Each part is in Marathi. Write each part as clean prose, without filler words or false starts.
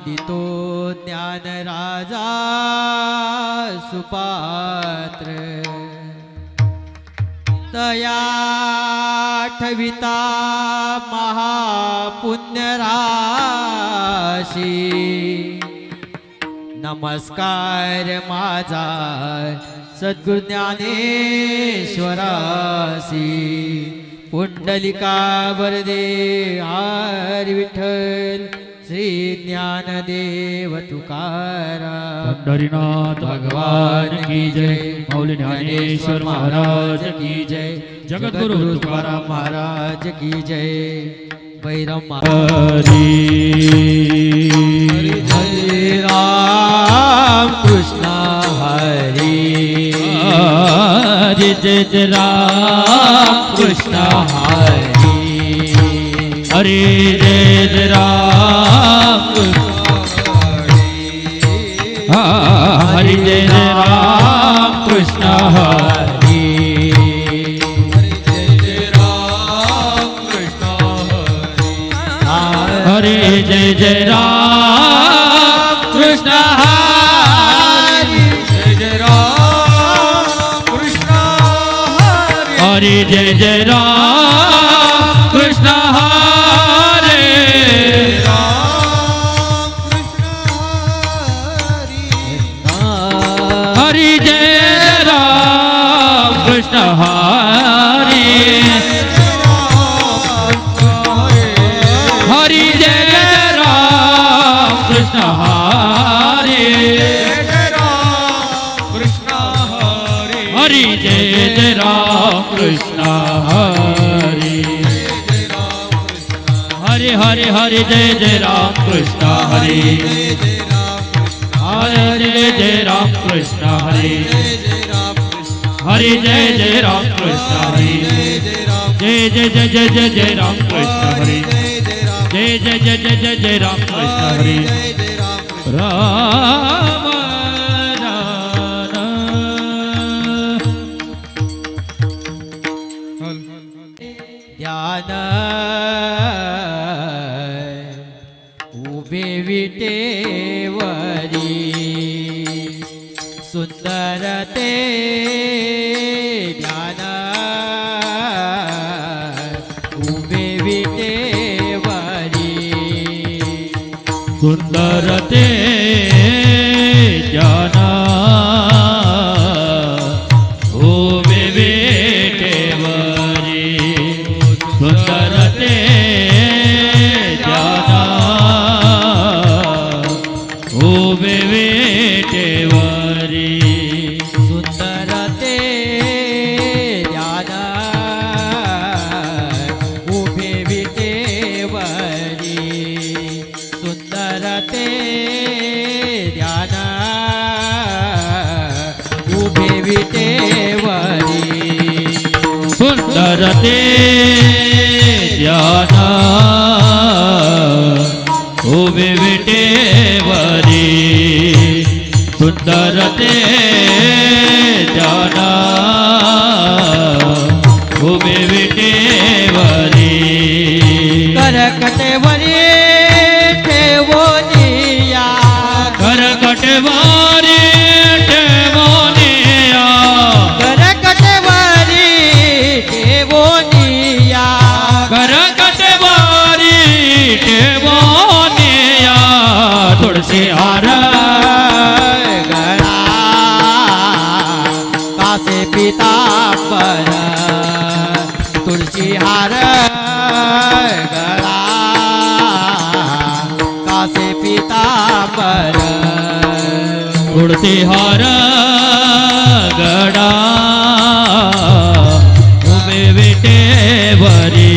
दितो ज्ञान राजा सुपात्र तया ठविता महापुण्य राशी नमस्कार माझा सद्गुरु ज्ञानेश्वरासी पुंडलिका वरदे हरी विठ्ठल श्री ज्ञानदेव तुकाराम पंढरीनाथ भगवान की जय। माऊली ज्ञानेश्वर महाराज की जय। जगद्गुरु तुकाराम महाराज की जय। बैरम हरी हरे राम कृष्ण हरे हरि जय जय राम कृष्ण हरे हरि जय जय राम हरि जय जय राम कृष्ण हरि हरि जय जय राम कृष्ण हरि हरि जय जय राम कृष्ण हरे हरि जय राम कृष्ण हरे हरि जय राम कृष्ण हरे हरि जय जय राम कृष्ण हरे हरे हरे हरे जय जय राम कृष्ण हरे हरे जय जय राम कृष्ण हरे हरे जय जय राम कृष्ण हरे जय जय जय जय जय जय राम कृष्ण हरे जय जय जय जय जय जय राम कृष्ण हरे राम ध्यान उभे विटेवरी सुंदर ते ध्यान उभे विटेवरी सुंदर ते जाना उभे विटेवरी सुंदर ते जाना उभे विटेवरी सुंदर ते ध्यान उभे विटेवरी सुंदर ते ध्यान उभे विटेवरी सुंदर ते ध्याना उभे विटेवरी सुंदर ते ध्याना उभे विटेवरी करकटेवरी ठेवोनिया करकटवारी ठेवोनिया करकटेवरी ठेवोनिया करकटवारी ठेवोनिया तुळशी हार गळा कासे पितांबर तुळशी हार गळा कासे पितांबर तुळशी हार गडा उभे विटेवरी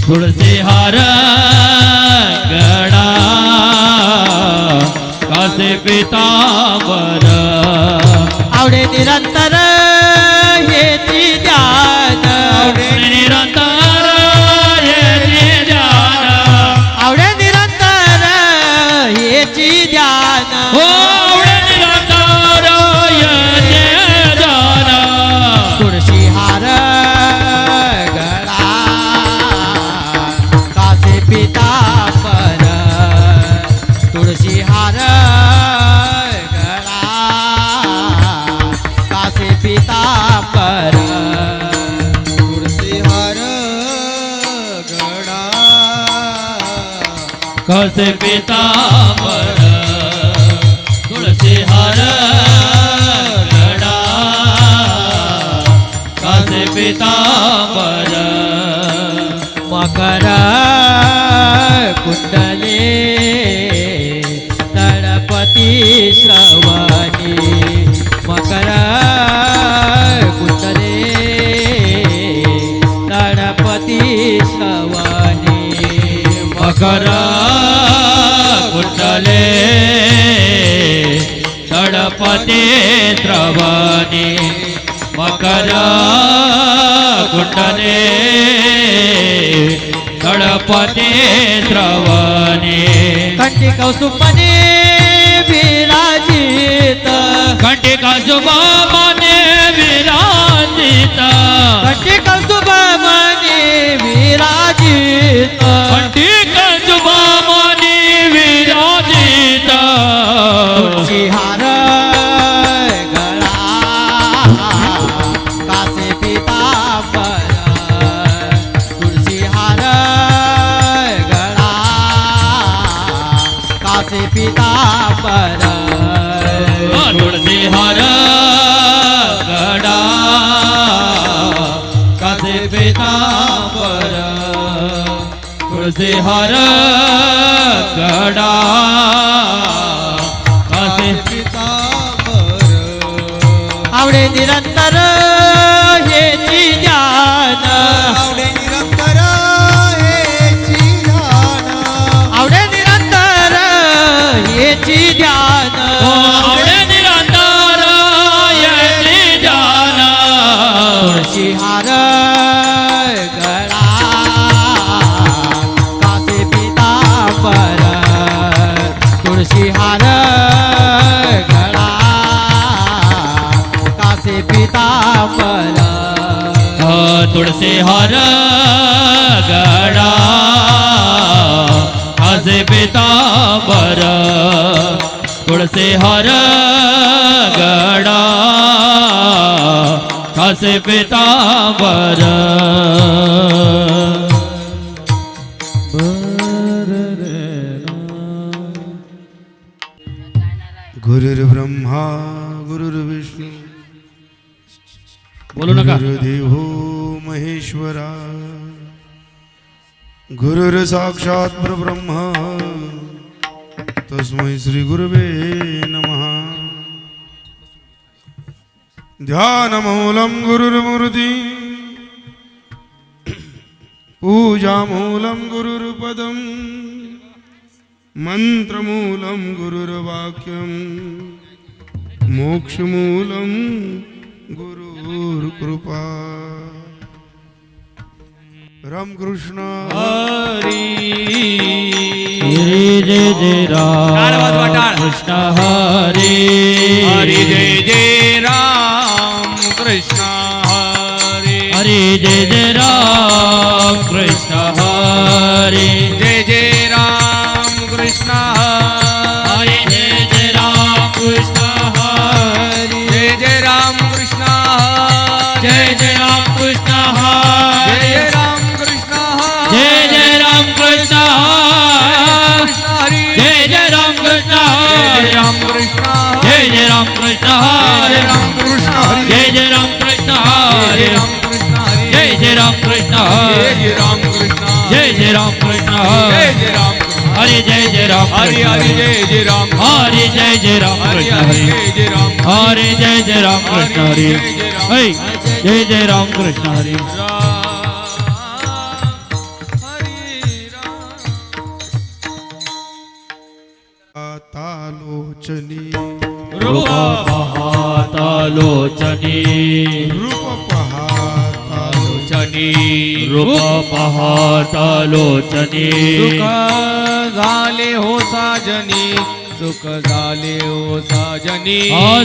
तुळशी हार गडा कासे पितांबर आवडे निरंतर हेची ध्यान निरंतर हेची ध्यान आवडे निरंतर हेची ध्यान हो आवडे निरंतर हेची ध्यान तुळशी हार गळा कासे पितांबर कर तुळसी हार गडा कसे पितांबर तुळसी हार गडा कसे पितांबर मकर कुंडले तळपती श्रवणी मकर कुंडले तळपती श्रवणी मकर कुंडले तळपते श्रवणी मकर कुंडले तळपते श्रवणी कंठी कौस्तुभने विराजित घंटिका शुभमने विराजित कंठी कौस्तुभने विराजित घंटिका शुभमने विराजित तुळशी हार गळा कासे पितांबर तुळशी हार गळा कासे पितांबर तुळसी हार गडा कासे पितांबर तुळसी हार गडा कासे पितांबर आवडे निरंतर हेची ज्ञान आवडे निरंतर हेची ध्यान आवडे निरंतर हेची ज्ञान आवडे निरंतर याची जान तुळशी हार गळा कासे पितांबर तुळशी हार गळा कासे पितांबर तुळसी हार गडा कासे पितांबर तुळसी हार गडा कासे पितांबर गुरुर्ब्रह्मा गुरुर्विष्णू बोलू नका गुरुर्देवो महेश्वरा गुरुर्साक्षात् परब्रह्म तस्मै श्री गुरुवे नमः ध्यानमूलं गुरुर्मूर्ति पूजामूलं गुरुर्पदम् मंत्रमूलं गुरुर्वाक्यं मोक्षमूलं गुरुर्कृपा रामकृष्ण हरी जय जय राम कृष्ण हरी हरी जय जय राम कृष्ण हरी हरी जय जय राम कृष्ण हरी जय जय राम कृष्ण हरी जय जय राम कृष्ण हरी जय जय राम कृष्ण जय जय राम कृष्ण जय हरी जय राम कृष्ण जय जय राम कृष्ण हरी जय जय राम कृष्ण जय राम कृष्ण जय जय राम कृष्ण जय राम कृष्ण जय जय राम कृष्ण जय राम कृष्ण जय जय राम कृष्ण जय राम कृष्ण जय जय राम कृष्ण जय जय राम हरि जय जय राम हरि हरि जय जय राम हरि जय जय राम हरि कृष्ण हरि हरि जय जय राम हरि जय जय राम कृष्ण हरि हरि जय जय राम कृष्ण हरि तालोचनी रूप पाहतालोचनी रूप पाहतालोचनी रूप पाहतालोचनी सुख झाले हो साजनी सुख झाले हो साजनी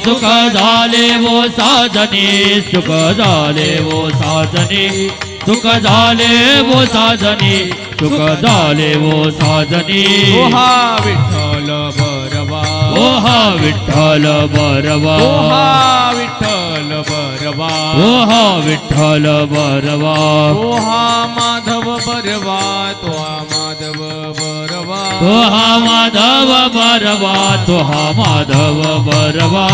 सुख झाले वो साजनी सुख झाले वो साजनी सुख झाले वो साजनी सुख झाले वो साजनी ओहा विठ्ठल बरवा ओहा विठ्ठल बरवा ओहा विठ्ठल बरवा ओ हा विठ्ठल बरवा तो हा माधव बरवा तो हा माधव बरवा तो हा माधव बरवा तो हा माधव बरवा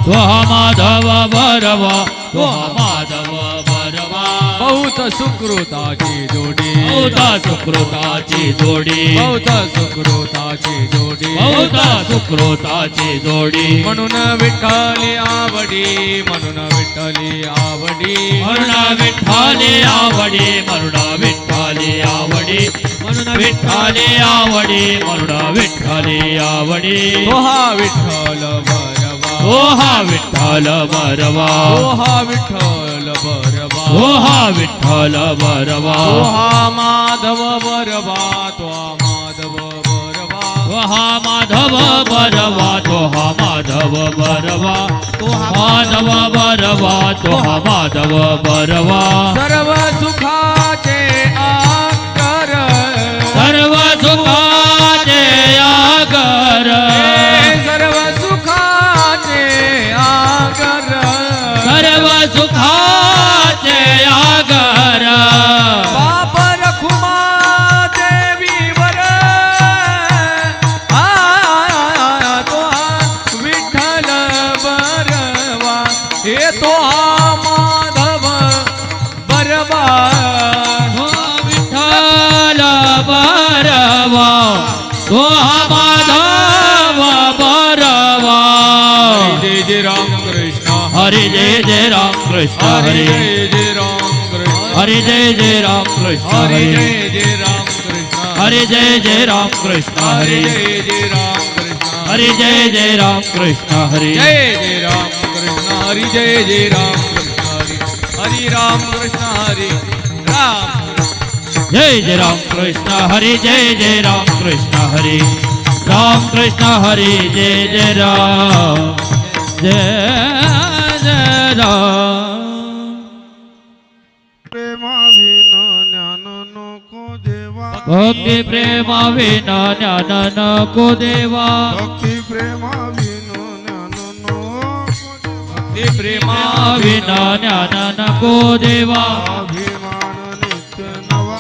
तो हा माधव बरवा तो हा माधव बरवा बहुत सुकृताची जोडी बहुता सुकृताची जोडी बहुत सुकृताची जोडी बहुता सुकृताची जोडी म्हणून विठ्ठली आवडी म्हणून विठ्ठली आवडी म्हणून विठ्ठले आवडी म्हणून विठ्ठले आवडी म्हणून विठ्ठले आवडी म्हणून विठ्ठले आवडी तो हा विठ्ठल बरवा ओ हा विठ्ठल बरवा तो हा विठ्ठल बरवा ओ हा विठ्ठल बरवा तो हा माधव बरवा तो हा माधव बरवा तो हा माधव बरवा तो हा माधव बरवा तो हा माधव बरवा तो हा माधव बरवा सर्व सुखाचे आकर सर्व सुखाचे आगर सर्व सुखाचे आकर सर्व सुखाचे आगर बाप रखुमा देवीवर तो हा विठ्ठल बरवा हे तो हा माधव बरवा हो विठ्ठल बरवा तो हा माधव बरवा जय जय राम कृष्ण हरी जय जय राम कृष्ण हरि हरी जय जय राम कृष्ण हरी जय जय राम कृष्ण हरि हरी जय जय राम कृष्ण हरी जय जय राम कृष्ण हरि हरी जय जय राम कृष्ण हरी जय जय राम कृष्ण हरी जय जय राम कृष्ण हरि जय जय राम कृष्ण हरि हरि राम कृष्ण हरि राम जय जय राम कृष्ण हरी जय जय राम कृष्ण हरी राम कृष्ण हरी जय जय राम जय जय राम प्रेमाविन ज्ञान नको देवा भक्ती प्रेमा विना ज्ञान नको देवा भक्ती प्रेमाविन ज्ञान नको ते प्रेमा विना ज्ञान नको देवा अभिमान नित्य नवा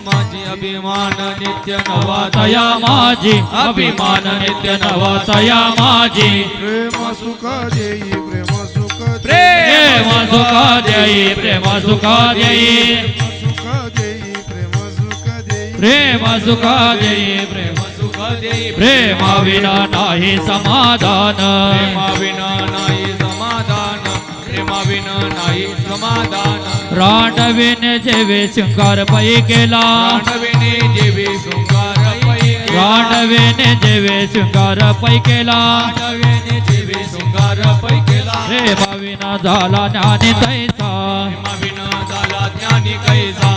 माझी अभिमान नित्य नवा तया माझी अभिमान नित्य नवा तया माझी प्रेम सुख देई प्रेम सुख प्रेम सुख देई प्रेम सुख देई सुख देई प्रेम सुख देई प्रेम सुख देई प्रेम सुख देई प्रेम विना नाही समाधान प्रेमा विना नाही समाधान प्रेमा विना नाही समाधान रांडविने जेवे शृंगार पै केला रांडविने जेवे शृंगार पै रांडविने जेवे शृंगार पै केला रांडविने जेवे शृंगार पै केला प्रेम विना झाला ज्ञानी तैसा प्रेमा विना झाला ज्ञानी कैसा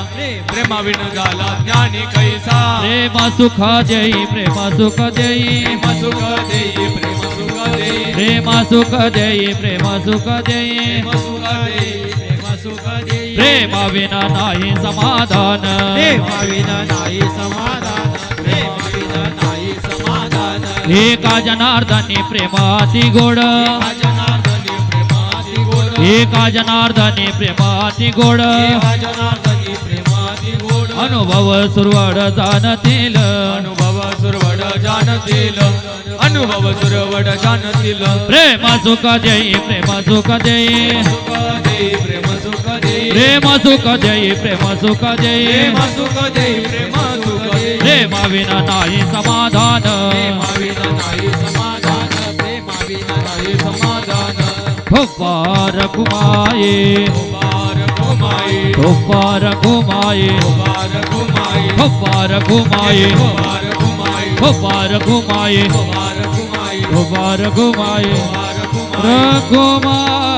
प्रेमा विना झाला ज्ञानी कैसा प्रेम सुख देई प्रेम सुख देई प्रेम सुख देई प्रेम सुख देई प्रेम सुख देई प्रेम सुख देई प्रेम सुख देई प्रेम सुख देई प्रेम विना नाही समाधान प्रेमा विना नाही समाधान प्रेमा विना नाही समाधान एका जनार्दनी प्रेमाती गोड जनार्दनी प्रेमाती गोड एका जनार्दनी प्रेमाती गोड जनार्दनी प्रेमाती गोड अनुभव सुरवड जाणतील अनुभव सुरवड जानतील अनुभव सुरवड जानतील प्रेम सुख देई प्रेम सुख देई सुख देई प्रेम सुख देई प्रेम सुख देई प्रेम सुख देई प्रेम सुख देई प्रेम सुख देई प्रेम विना नाही समाधान प्रेमा विना नाही समाधान प्रेमा विना नाही समाधान ठोपार घुमाये बार घुमाई ठोपार घुमाये बार घुमाई ठोपार घुमाये बार घुमाई ठोपार घुमाये बार घुमाई ठोपार घुमाये बार घुमाई रघुमाये